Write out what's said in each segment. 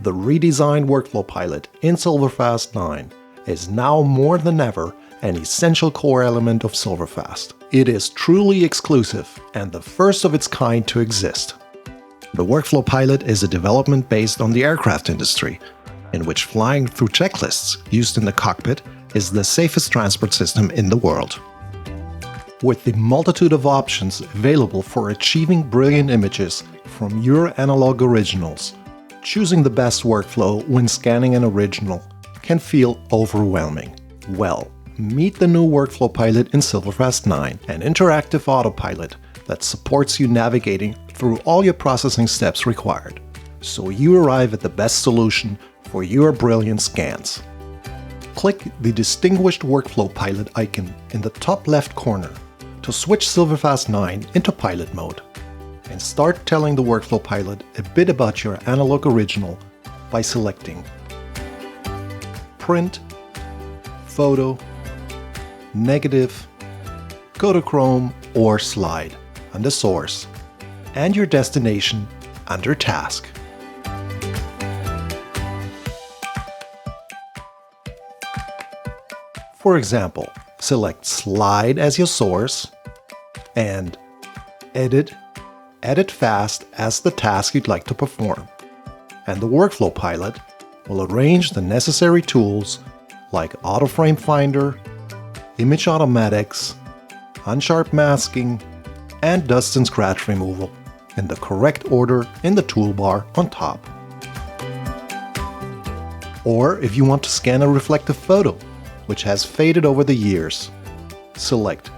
The redesigned WorkflowPilot in SilverFast 9 is now more than ever an essential core element of SilverFast. It is truly exclusive and the first of its kind to exist. The WorkflowPilot is a development based on the aircraft industry, in which flying through checklists used in the cockpit is the safest transport system in the world. With the multitude of options available for achieving brilliant images from your analog originals, choosing the best workflow when scanning an original can feel overwhelming. Well, meet the new WorkflowPilot in SilverFast 9, an interactive autopilot that supports you navigating through all your processing steps required, so you arrive at the best solution for your brilliant scans. Click the distinguished WorkflowPilot icon in the top left corner to switch SilverFast 9 into pilot mode, and start telling the WorkflowPilot a bit about your analog original by selecting Print, Photo, Negative, Kodachrome or Slide under Source, and your destination under Task. For example, select Slide as your source and Edit Fast as the task you'd like to perform, and the WorkflowPilot will arrange the necessary tools like Auto Frame Finder, Image Automatics, Unsharp Masking, and Dust and Scratch Removal in the correct order in the toolbar on top. Or if you want to scan a reflective photo, which has faded over the years, select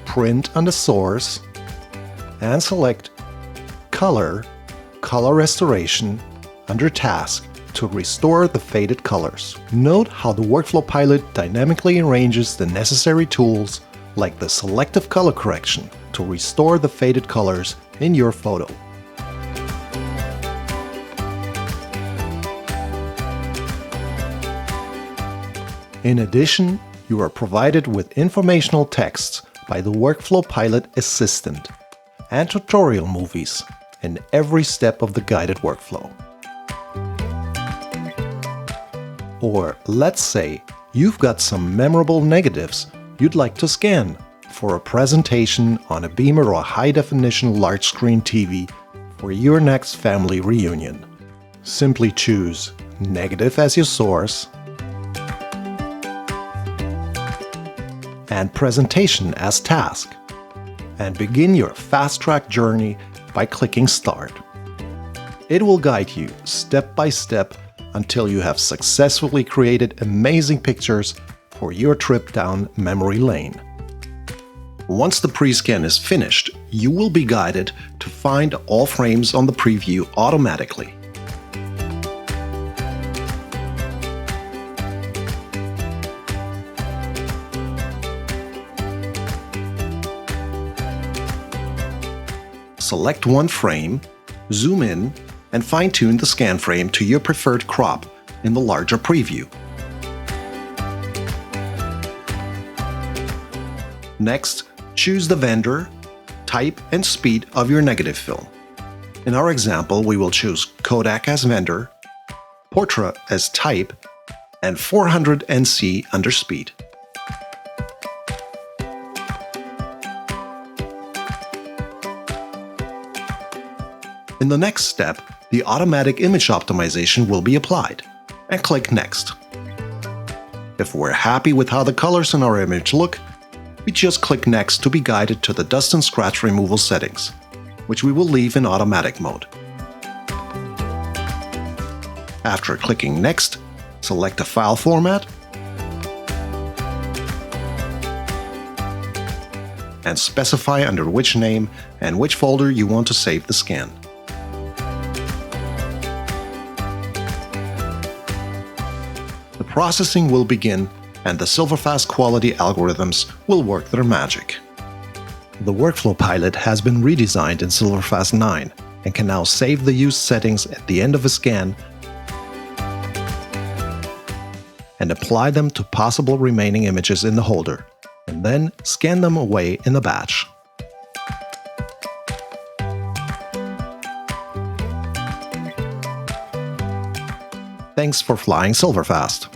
Print under Source and select Color Restoration under Task to restore the faded colors. Note how the WorkflowPilot dynamically arranges the necessary tools like the selective color correction to restore the faded colors in your photo. In addition, you are provided with informational texts by the WorkflowPilot Assistant and tutorial movies in every step of the guided workflow. Or let's say you've got some memorable negatives you'd like to scan for a presentation on a beamer or high-definition large-screen TV for your next family reunion. Simply choose Negative as your source and Presentation as task, and begin your fast-track journey by clicking Start. It will guide you step by step until you have successfully created amazing pictures for your trip down memory lane. Once the pre-scan is finished, you will be guided to find all frames on the preview automatically. Select one frame, zoom in, and fine-tune the scan frame to your preferred crop in the larger preview. Next, choose the vendor, type, and speed of your negative film. In our example, we will choose Kodak as vendor, Portra as type, and 400 NC under speed. In the next step, the automatic image optimization will be applied, and click Next. If we're happy with how the colors in our image look, we just click Next to be guided to the dust and scratch removal settings, which we will leave in automatic mode. After clicking Next, select a file format and specify under which name and which folder you want to save the scan. The processing will begin and the SilverFast quality algorithms will work their magic. The WorkflowPilot has been redesigned in SilverFast 9 and can now save the used settings at the end of a scan and apply them to possible remaining images in the holder, and then scan them away in the batch. Thanks for flying SilverFast.